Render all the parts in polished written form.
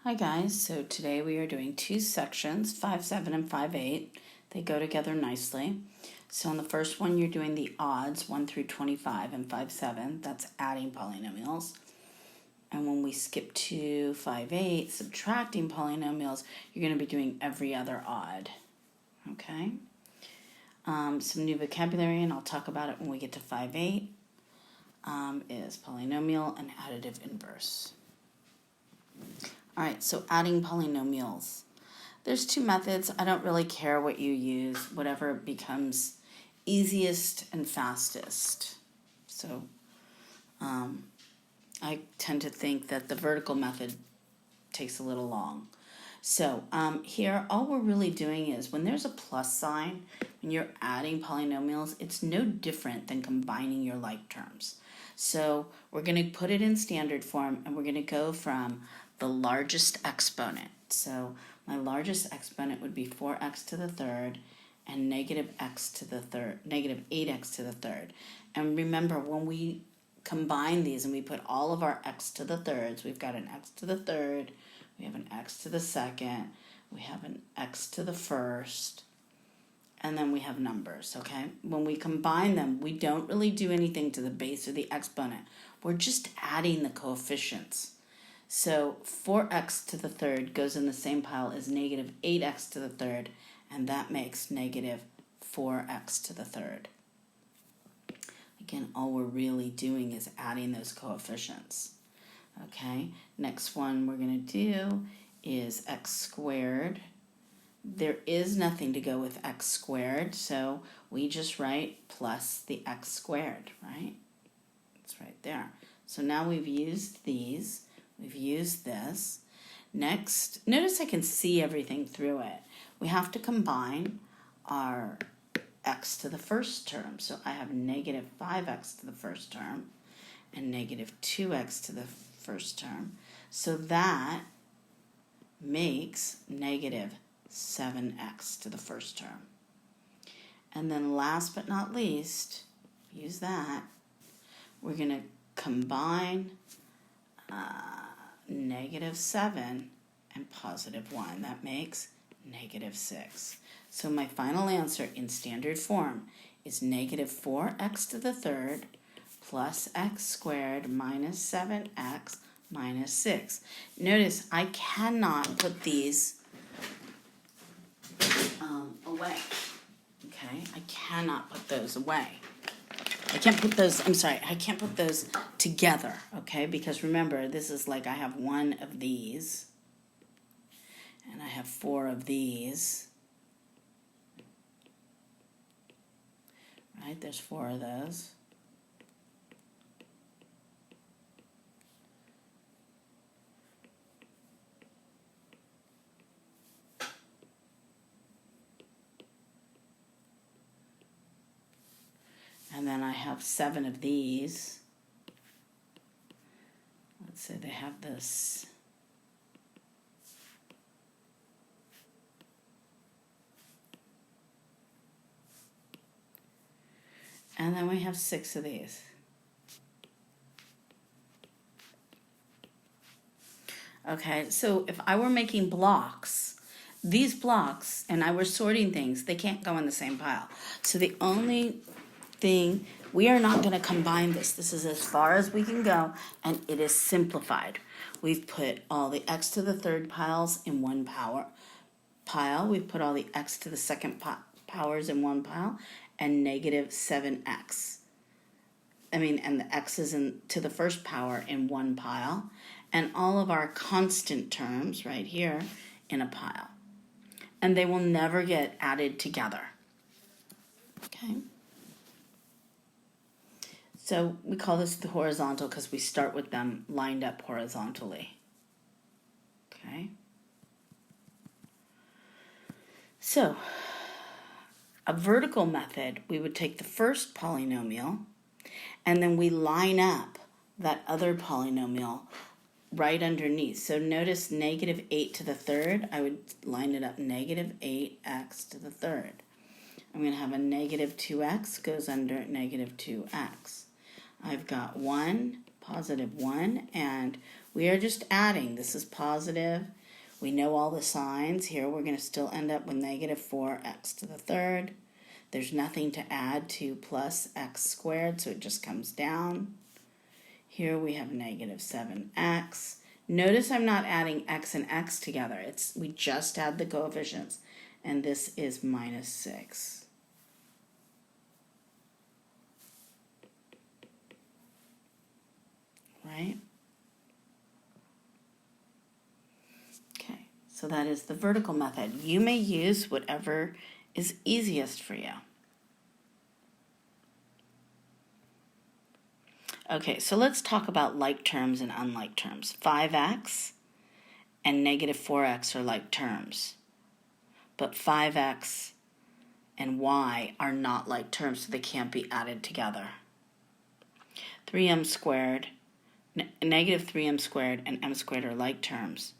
Hi guys, so today we are doing two sections, 5-7 and 5-8. They go together nicely. So on the first one you're doing the odds, 1 through 25 and 5-7, that's adding polynomials. And when we skip to 5-8, subtracting polynomials, you're going to be doing every other odd. Okay? Some new vocabulary, and I'll talk about it when we get to 5-8, is polynomial and additive inverse. All right, so adding polynomials. There's two methods. I don't really care what you use, whatever becomes easiest and fastest. So I tend to think that the vertical method takes a little long. So here, all we're really doing is when there's a plus sign, when you're adding polynomials, it's no different than combining your like terms. So we're going to put it in standard form, and we're going to go from the largest exponent. So my largest exponent would be 4x to the third and negative x to the third, negative 8x to the third. And remember, when we combine these and we put all of our x to the thirds, we've got an x to the third, we have an x to the second, we have an x to the first, and then we have numbers, okay? When we combine them, we don't really do anything to the base or the exponent. We're just adding the coefficients. So 4x to the third goes in the same pile as negative 8x to the third, and that makes negative 4x to the third. Again, all we're really doing is adding those coefficients. Okay, next one we're going to do is x squared. There is nothing to go with x squared, so we just write plus the x squared, right? It's right there. So now we've used these. We've used this. Next, notice I can see everything through it. We have to combine our x to the first term. So I have negative 5x to the first term and negative 2x to the first term. So that makes negative 7x to the first term. And then last but not least, use that, we're going to combine negative 7 and positive 1. That makes negative 6. So my final answer in standard form is negative 4x to the third plus x squared minus 7x minus 6. Notice I cannot put these away. Okay, I cannot put those away. I can't put those together, okay? Because remember, this is like I have one of these, and I have 4 of these. Right, there's 4 of those. And then I have 7 of these. Let's say they have this. And then we have 6 of these. Okay, so if I were making blocks, these blocks, and I were sorting things, they can't go in the same pile. So the only thing, we are not going to combine this. This is as far as we can go, and it is simplified. We've put all the x to the third piles in one pile. We've put all the x to the second powers in one pile, and negative 7x. And the x's to the first power in one pile, and all of our constant terms right here in a pile. And they will never get added together. Okay? So we call this the horizontal because we start with them lined up horizontally. Okay? So, a vertical method, we would take the first polynomial and then we line up that other polynomial right underneath. So notice negative 8 to the third, I would line it up negative 8x to the third. I'm going to have a negative 2x goes under negative 2x. I've got 1, positive 1, and We are just adding. This is positive. We know all the signs. Here we're going to still end up with negative 4x to the third. There's nothing to add to plus x squared, so it just comes down. Here we have negative 7x. Notice I'm not adding x and x together. We just add the coefficients. And this is minus 6. Right? Okay, so that is the vertical method. You may use whatever is easiest for you. Okay, so let's talk about like terms and unlike terms. 5x and negative 4x are like terms, but 5x and y are not like terms, so they can't be added together. 3m squared, negative 3m squared and m squared are like terms,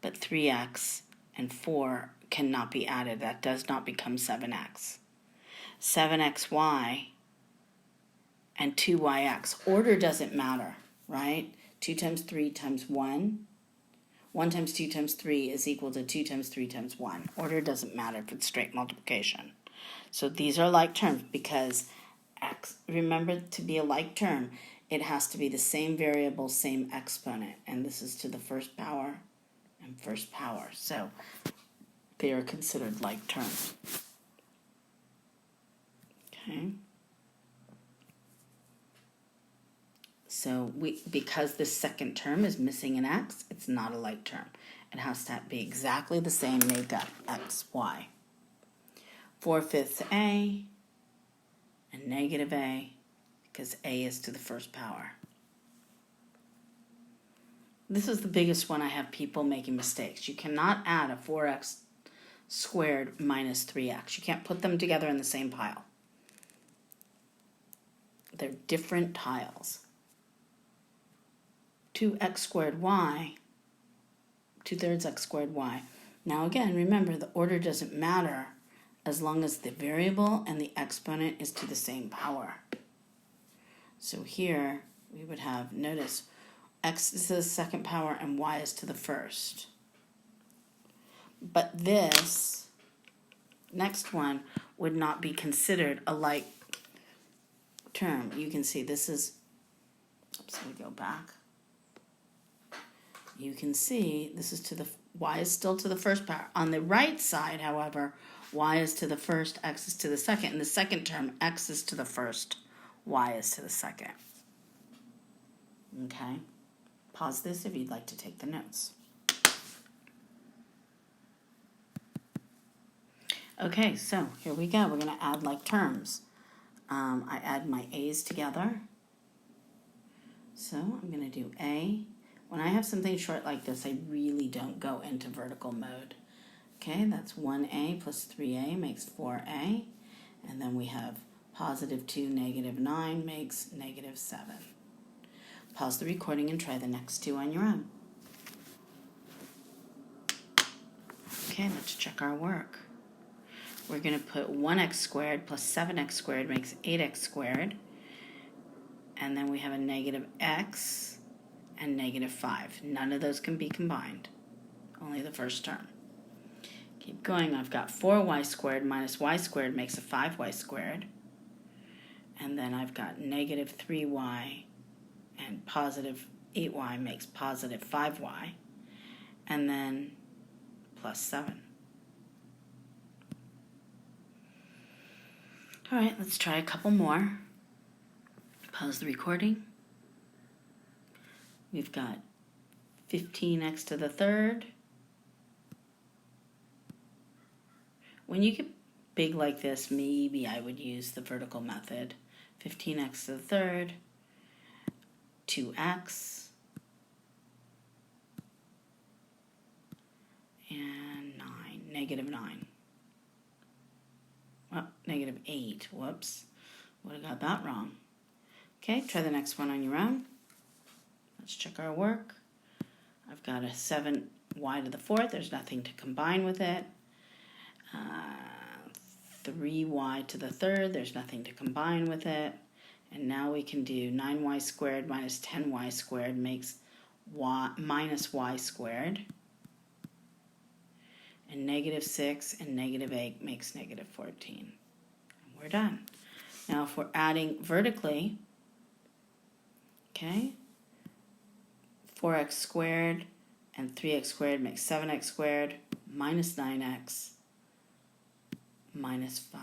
but 3x and 4 cannot be added. That does not become 7x. 7xy and 2yx. Order doesn't matter, right? 2 times 3 times 1. 1 times 2 times 3 is equal to 2 times 3 times 1. Order doesn't matter if it's straight multiplication. So these are like terms because x, remember, to be a like term, it has to be the same variable, same exponent. And this is to the first power and first power. So they are considered like terms. Okay. So because this second term is missing an x, it's not a like term. It has to be exactly the same makeup, x, y. 4/5 a and negative a, because a is to the first power. This is the biggest one I have people making mistakes. You cannot add a 4x squared minus 3x. You can't put them together in the same pile. They're different tiles. 2x squared y, 2/3 x squared y. Now again, remember, the order doesn't matter as long as the variable and the exponent is to the same power. So here we would have, notice, x is to the second power and y is to the first. But this next one would not be considered a like term. You can see this is, oops, we go back. You can see this is to the, y is still to the first power. On the right side, however, y is to the first, x is to the second. In the second term, x is to the first, y is to the second. Okay? Pause this if you'd like to take the notes. Okay, so here we go. We're going to add like terms. I add my a's together. So I'm going to do a. When I have something short like this, I really don't go into vertical mode. Okay, that's 1a plus 3a makes 4a. And then we have positive 2, negative 9 makes negative 7. Pause the recording and try the next two on your own. Okay, let's check our work. We're going to put 1x squared plus 7x squared makes 8x squared. And then we have a negative x and negative 5. None of those can be combined. Only the first term. Keep going. I've got 4y squared minus y squared makes a 5y squared. And then I've got negative 3y and positive 8y makes positive 5y. And then plus 7. All right, let's try a couple more. Pause the recording. We've got 15x to the third. When you get big like this, maybe I would use the vertical method. 15x to the third, 2x, and 9, negative 9. Well, negative 8, whoops. Would have got that wrong. Okay, try the next one on your own. Let's check our work. I've got a 7y to the fourth. There's nothing to combine with it. 3y to the third. There's nothing to combine with it. And now we can do 9y squared minus 10y squared makes minus y squared. And negative 6 and negative 8 makes negative 14. And we're done. Now if we're adding vertically, okay, 4x squared and 3x squared makes 7x squared minus 9x minus 5.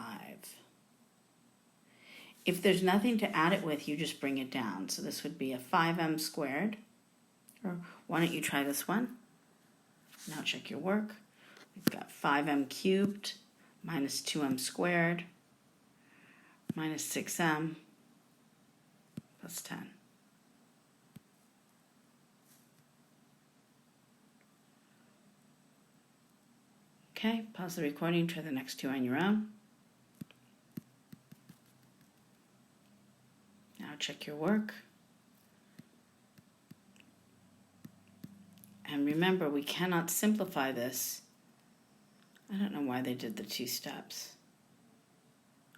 If there's nothing to add it with, you just bring it down. So this would be a 5m squared. Or why don't you try this one? Now check your work. We've got 5m cubed minus 2m squared minus 6m plus 10. Okay, pause the recording, try the next two on your own. Now check your work. And remember, we cannot simplify this. I don't know why they did the 2 steps.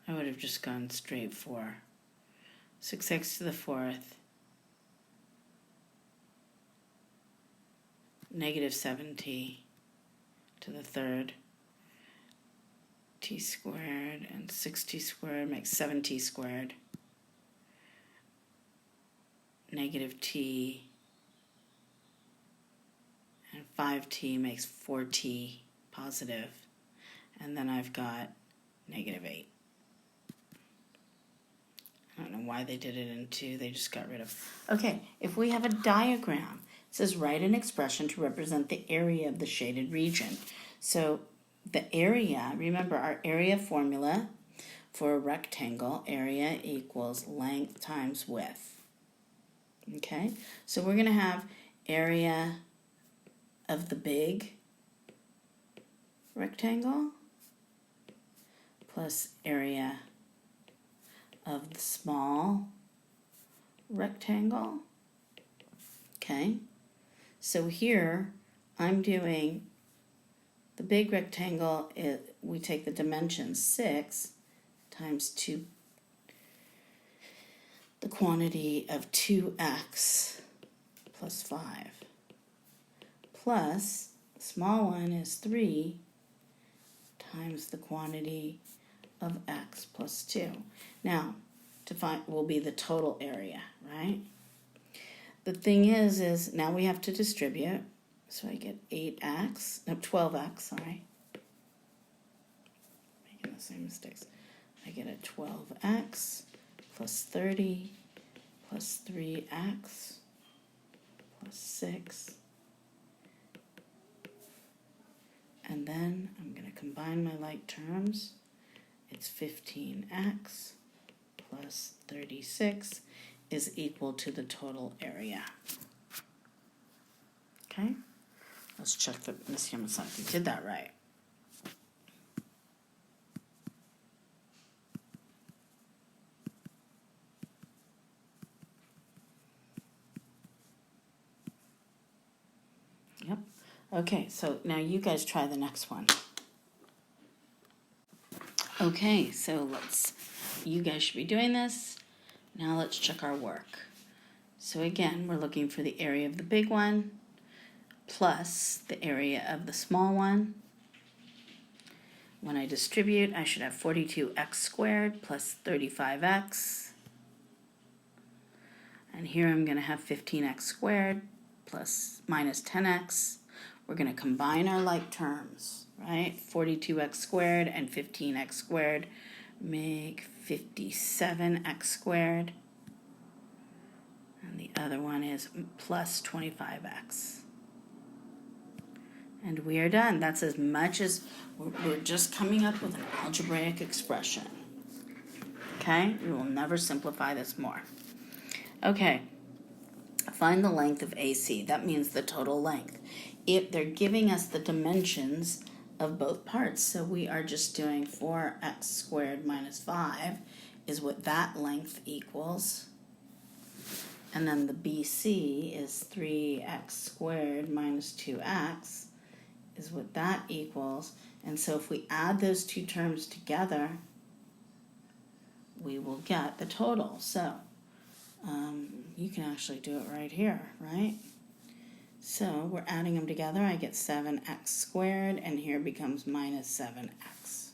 I would have just gone straight for 6x to the 4th, negative 7t to the 3rd, t squared, and 6t squared makes 7t squared, negative t, and 5t makes 4t positive, and then I've got negative 8. I don't know why they did it in 2, they just got rid of. Okay, if we have a diagram, it says write an expression to represent the area of the shaded region. So the area, remember our area formula for a rectangle, area equals length times width. Okay, so we're going to have area of the big rectangle plus area of the small rectangle. Okay, so here I'm doing the big rectangle, we take the dimension 6 times 2, the quantity of 2x plus 5, plus the small one is 3 times the quantity of x plus 2. Now, to find will be the total area, right? The thing is now we have to distribute. So I get 12x, sorry. Making the same mistakes. I get a 12x plus 30 plus 3x plus 6. And then I'm going to combine my like terms. It's 15x plus 36 is equal to the total area. Okay? Let's check the Miss Yamasaki did that right. Yep. Okay, so now you guys try the next one. Okay, so you guys should be doing this. Now let's check our work. So again, we're looking for the area of the big one plus the area of the small one. When I distribute, I should have 42x squared plus 35x. And here I'm going to have 15x squared plus minus 10x. We're going to combine our like terms, right? 42x squared and 15x squared make 57x squared. And the other one is plus 25x. And we are done. That's as much as we're just coming up with an algebraic expression. Okay? We will never simplify this more. Okay. Find the length of AC. That means the total length. If they're giving us the dimensions of both parts, so we are just doing 4x squared minus 5 is what that length equals. And then the BC is 3x squared minus 2x is what that equals. And so if we add those two terms together, we will get the total. So you can actually do it right here, right? So we're adding them together. I get 7x squared, and here becomes minus 7x.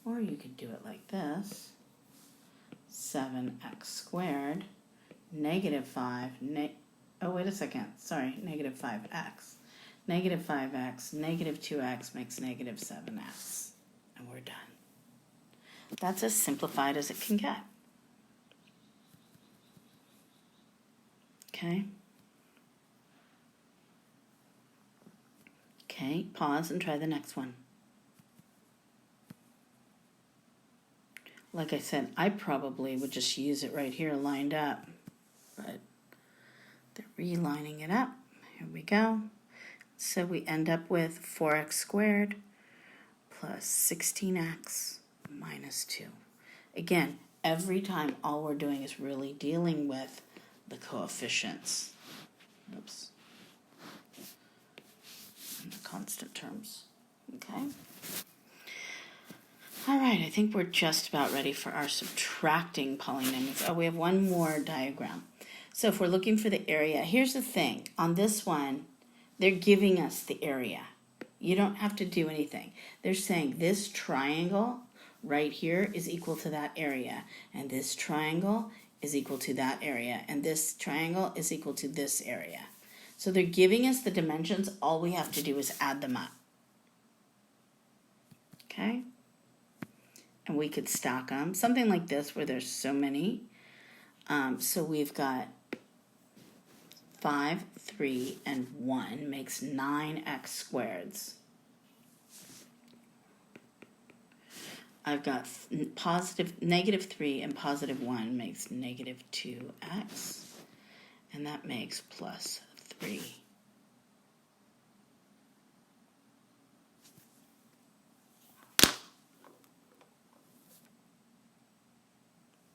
Or you could do it like this. 7x squared, negative 5, oh, wait a second. Sorry, negative 5x. Negative 5x, negative 2x makes negative 7x. And we're done. That's as simplified as it can get. Okay. Okay, pause and try the next one. Like I said, I probably would just use it right here lined up, but they're relining it up. Here we go. So we end up with 4x squared plus 16x minus 2. Again, every time all we're doing is really dealing with the coefficients. Oops. And the constant terms. Okay. All right, I think we're just about ready for our subtracting polynomials. Oh, we have one more diagram. So if we're looking for the area, here's the thing. On this one, they're giving us the area. You don't have to do anything. They're saying this triangle right here is equal to that area, and this triangle is equal to that area, and this triangle is equal to this area. So they're giving us the dimensions. All we have to do is add them up. Okay? And we could stack them. Something like this where there's so many. So we've got 5, 3, and 1 makes 9x squareds. I've got negative 3 and positive 1 makes negative 2x. And that makes plus 3.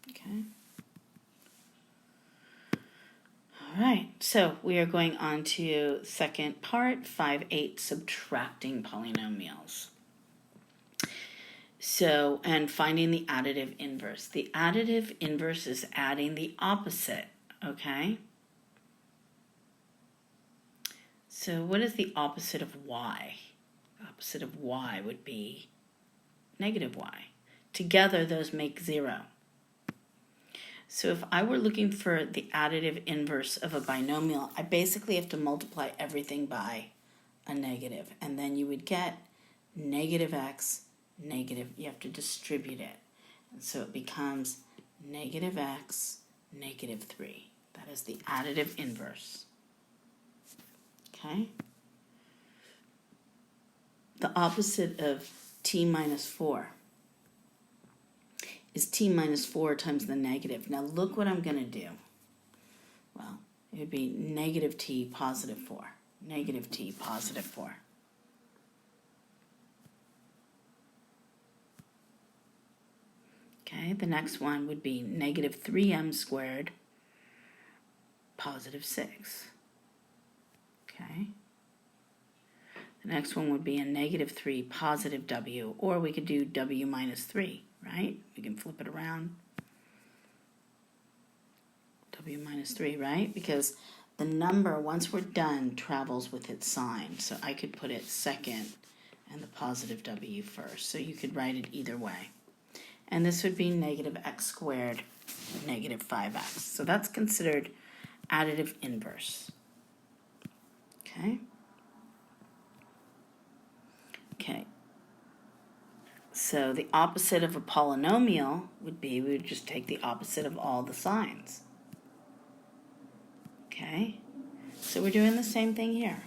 Okay. All right, so we are going on to second part, 5/8, subtracting polynomials. So, and finding the additive inverse. The additive inverse is adding the opposite, okay? So what is the opposite of y? The opposite of y would be negative y. Together, those make 0. So if I were looking for the additive inverse of a binomial, I basically have to multiply everything by a negative. And then you would get negative x, negative, you have to distribute it. And so it becomes negative x, negative 3. That is the additive inverse. Okay? The opposite of t minus 4 is t minus 4 times the negative. Now look what I'm going to do. Well, it would be negative t positive 4. Negative t positive 4. Okay, the next one would be negative 3m squared positive 6. Okay. The next one would be a negative 3 positive w, or we could do w minus 3, right? We can flip it around. W minus 3, right? Because the number, once we're done, travels with its sign. So I could put it second and the positive w first. So you could write it either way. And this would be negative x squared, negative 5x. So that's considered additive inverse. Okay? Okay. So the opposite of a polynomial would be, we would just take the opposite of all the signs. Okay? So we're doing the same thing here.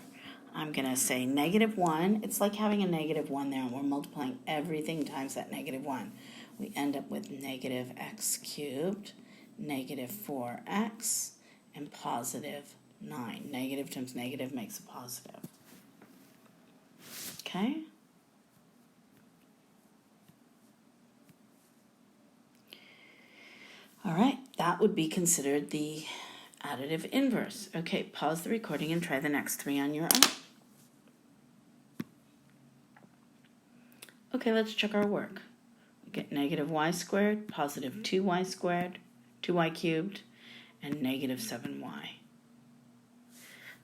I'm going to say negative 1. It's like having a negative 1 there, and we're multiplying everything times that negative 1. We end up with negative x cubed, negative 4x, and positive 9. Negative times negative makes a positive. Okay? All right, that would be considered the additive inverse. Okay, pause the recording and try the next 3 on your own. Okay, let's check our work. We get negative y squared, positive 2y squared, 2y cubed, and negative 7y.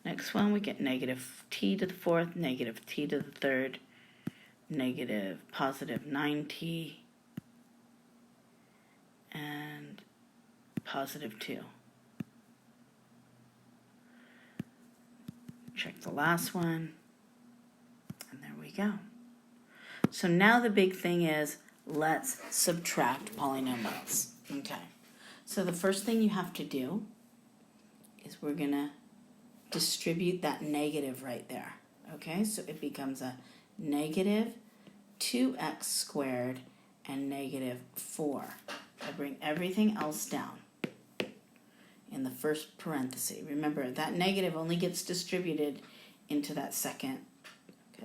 Next one, we get negative t to the fourth, negative t to the third, negative positive 9t, and positive 2. Check the last one, and there we go. So now the big thing is, let's subtract polynomials. Okay, so the first thing you have to do is we're going to distribute that negative right there. Okay, so it becomes a negative 2x squared and negative 4. I bring everything else down in the first parenthesis. Remember, that negative only gets distributed into that second.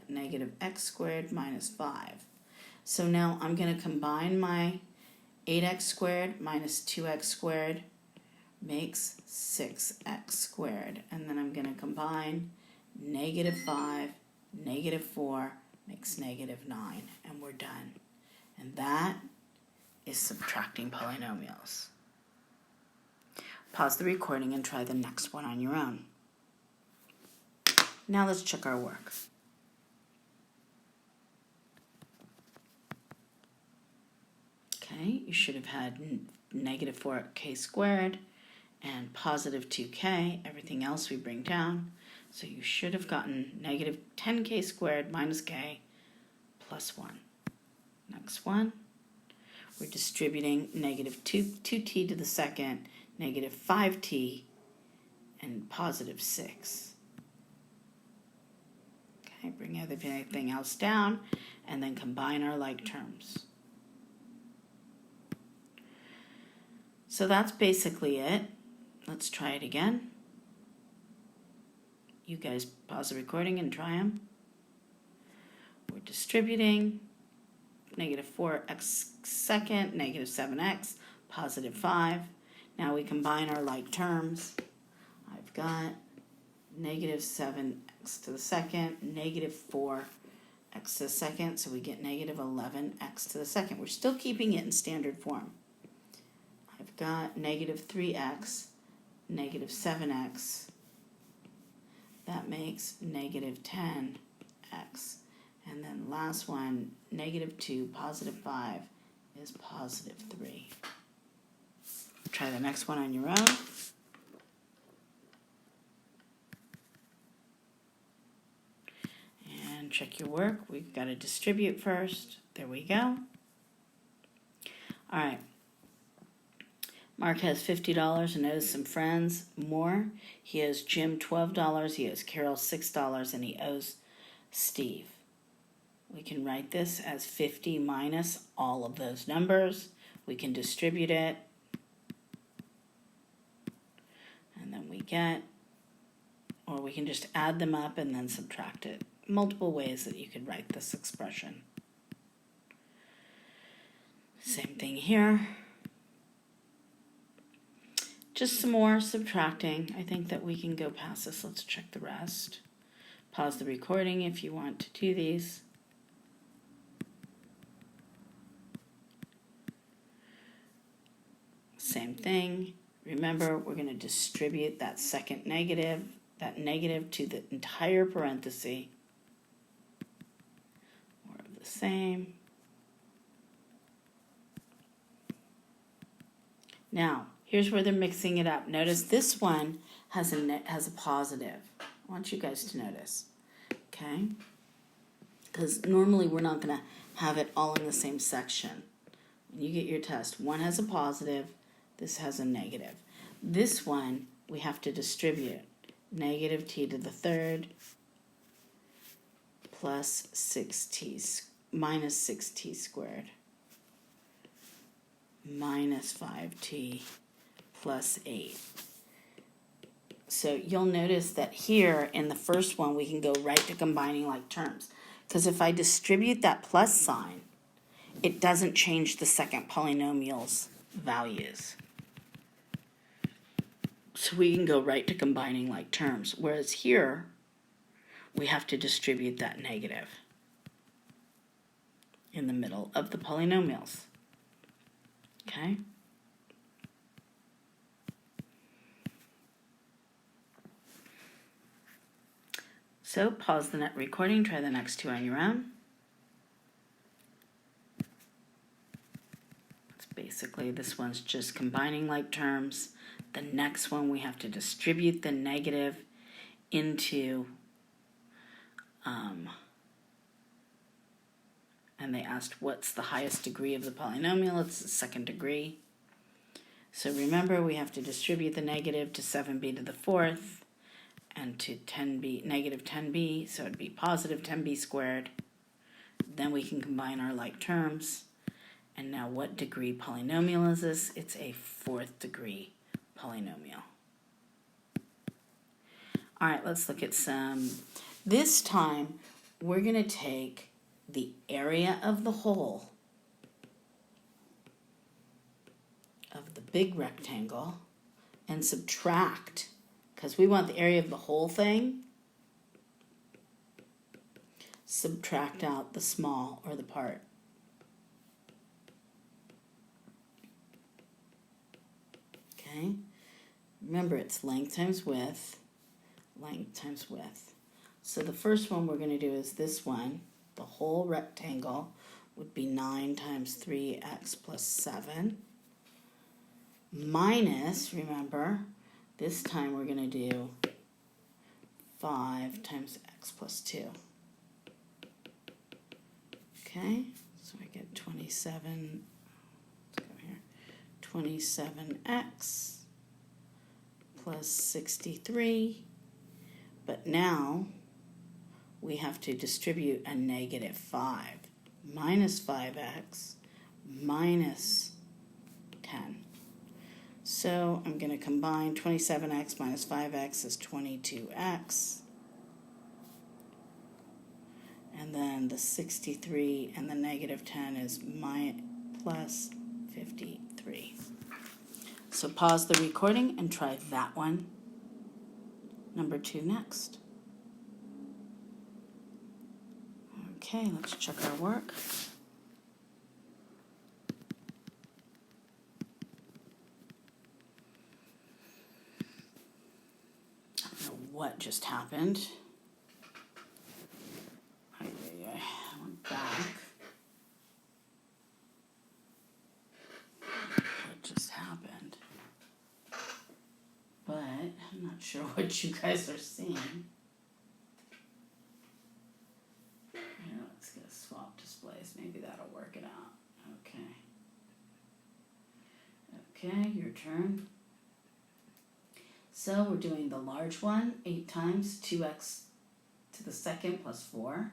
Negative x squared minus 5. So now I'm going to combine my 8x squared minus 2x squared makes 6x squared. And then I'm going to combine negative 5, negative 4 makes negative 9. And we're done. And that is subtracting polynomials. Pause the recording and try the next one on your own. Now let's check our work. Okay, you should have had negative 4k squared and positive 2k. Everything else we bring down. So you should have gotten negative 10k squared minus k plus 1. Next one, we're distributing negative 2t to the second, negative 5t, and positive 6. Okay, bring everything else down, and then combine our like terms. So that's basically it. Let's try it again. You guys pause the recording and try them. We're distributing negative 4x second, negative 7x, positive 5. Now we combine our like terms. I've got negative 7x to the second, negative 4x to the second, so we get negative 11x to the second. We're still keeping it in standard form. I've got negative 3x, negative 7x. That makes negative 10x. And then last one, negative 2, positive 5 is positive 3. Try the next one on your own. And check your work. We've got to distribute first. There we go. All right. Mark has $50 and owes some friends more. He owes Jim $12, he owes Carol $6, and he owes Steve. We can write this as 50 minus all of those numbers. We can distribute it. And then we get, or we can just add them up and then subtract it. Multiple ways that you could write this expression. Same thing here. Just some more subtracting. I think that we can go past this. Let's check the rest. Pause the recording if you want to do these. Same thing. Remember, we're going to distribute that second negative, that negative to the entire parenthesis. More of the same. Now, here's where they're mixing it up. Notice this one has a positive. I want you guys to notice, okay? Because normally we're not going to have it all in the same section. When you get your test, one has a positive, this has a negative. This one we have to distribute. Negative t to the third plus 6t minus 6t squared minus 5t plus 8. So you'll notice that here in the first one we can go right to combining like terms. Because if I distribute that plus sign, it doesn't change the second polynomial's values. So we can go right to combining like terms. Whereas here, we have to distribute that negative in the middle of the polynomials. Okay? So pause the net recording, try the next two on your own. It's basically, this one's just combining like terms. The next one we have to distribute the negative into, and they asked what's the highest degree of the polynomial. It's the second degree. So remember, we have to distribute the negative to 7b to the fourth and to 10b, negative 10b, so it'd be positive 10b squared. Then we can combine our like terms. And now what degree polynomial is this? It's a fourth degree polynomial. All right, let's look at some. This time, we're going to take the area of the whole of the big rectangle and subtract, because we want the area of the whole thing, subtract out the small or the part. Okay, remember it's length times width, length times width. So the first one we're going to do is this one. The whole rectangle would be 9 times 3x plus 7 minus, remember, this time we're going to do 5 times x plus 2. Okay, so I get 27, let's go here, 27x plus 63, but now we have to distribute a negative 5 minus 5x minus 10. So I'm going to combine 27x minus 5x is 22x. And then the 63 and the negative 10 is plus 53. So pause the recording and try that one. Number 2 next. Okay, let's check our work. I don't know what just happened. I went back. What just happened? But I'm not sure what you guys are seeing. Let's get a swap displays. Maybe that'll work it out. Okay, your turn. So we're doing the large one, 8 times 2x to the second plus 4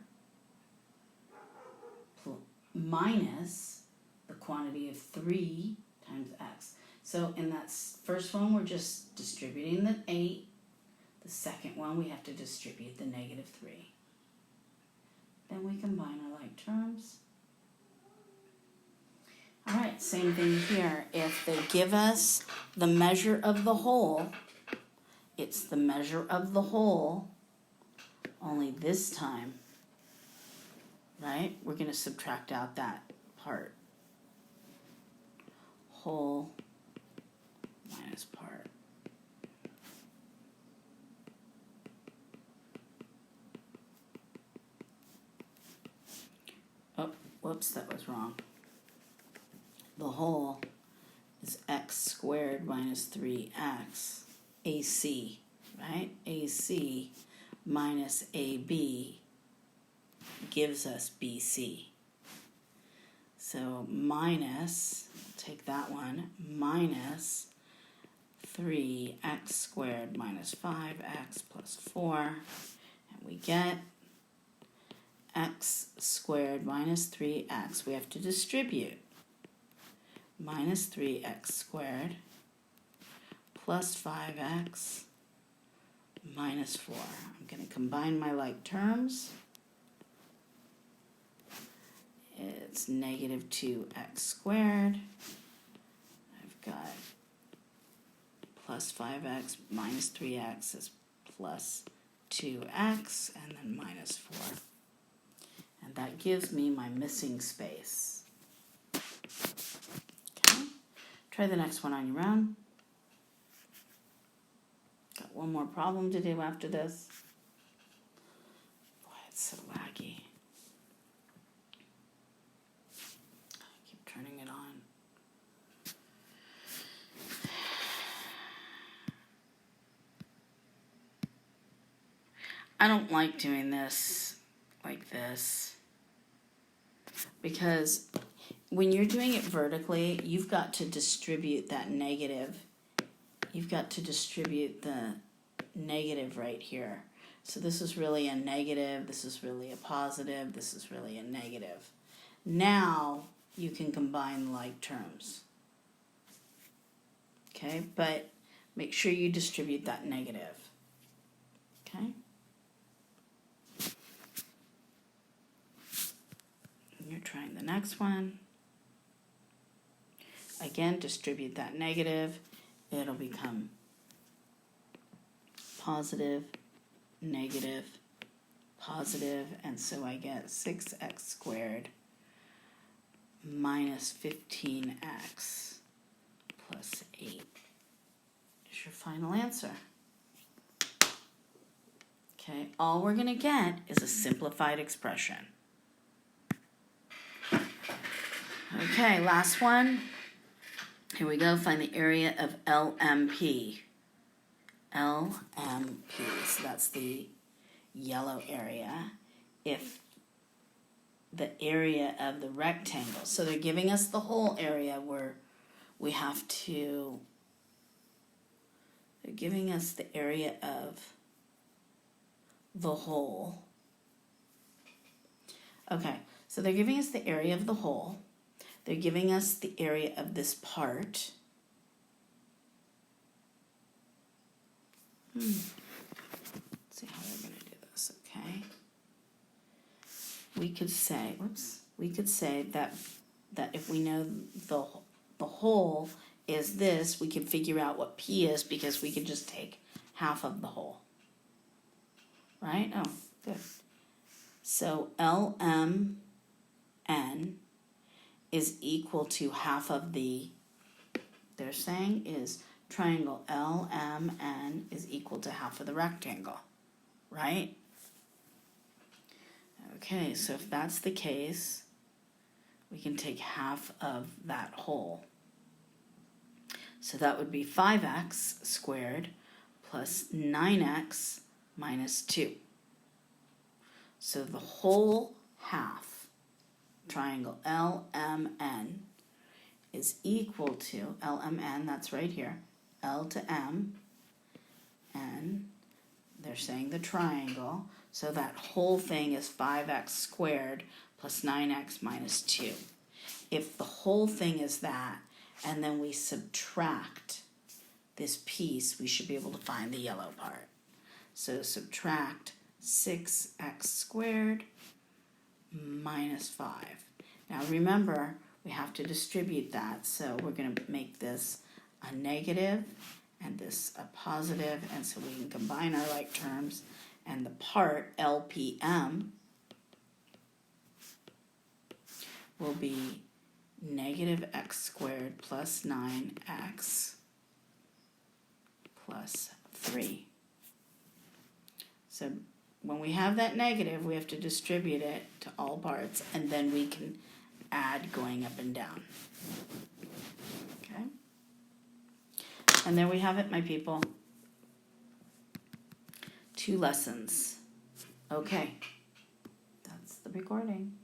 minus the quantity of 3 times x. So in that first one, we're just distributing the 8. The second one, we have to distribute the negative 3. Then we combine our like terms. All right, same thing here. If they give us the measure of the whole, it's the measure of the whole, only this time, right? We're going to subtract out that part. Whole minus part. Oh, whoops, that was wrong. The whole is x squared minus 3x, AC, right? AC minus AB gives us BC. So minus, take that one, minus 3x squared minus 5x plus 4, and we get x squared minus 3x. We have to distribute. Minus 3x squared plus 5x minus 4. I'm going to combine my like terms. It's negative 2x squared. I've got plus 5x minus 3x is plus 2x and then minus 4. And that gives me my missing space. Try the next one on your own. Got one more problem to do after this. It's so laggy. I keep turning it on. I don't like doing this like this because when you're doing it vertically, you've got to distribute that negative. You've got to distribute the negative right here. So this is really a negative, this is really a positive, this is really a negative. Now you can combine like terms. Okay, but make sure you distribute that negative. Okay? And you're trying the next one. Again, distribute that negative. It'll become positive, negative, positive, and so I get 6x squared minus 15x plus 8 is your final answer. Okay, all we're going to get is a simplified expression. Okay, last one. Here we go. Find the area of LMP. LMP, so that's the yellow area. If the area of the rectangle, so they're giving us the whole area where we have to, they're giving us the area of the whole. Okay, so they're giving us the area of the whole. They're giving us the area of this part. Let's see how they're going to do this, okay? We could say, that if we know the whole is this, we can figure out what P is because we could just take half of the whole. Right? Oh, good. So LMN is equal to half of the, they're saying is triangle LMN is equal to half of the rectangle, right? Okay, so if that's the case, we can take half of that whole. So that would be 5x squared plus 9x minus 2. So the whole half, triangle LMN, is equal to, LMN, that's right here, L to M, and they're saying the triangle, so that whole thing is 5x squared plus 9x minus 2. If the whole thing is that, and then we subtract this piece, we should be able to find the yellow part. So subtract 6x squared minus 5. Now remember, we have to distribute that, so we're going to make this a negative and this a positive, and so we can combine our like terms, and the part LPM will be negative x squared plus 9x plus 3. So when we have that negative, we have to distribute it to all parts, and then we can add going up and down. Okay? And there we have it, my people. 2 lessons. Okay. That's the recording.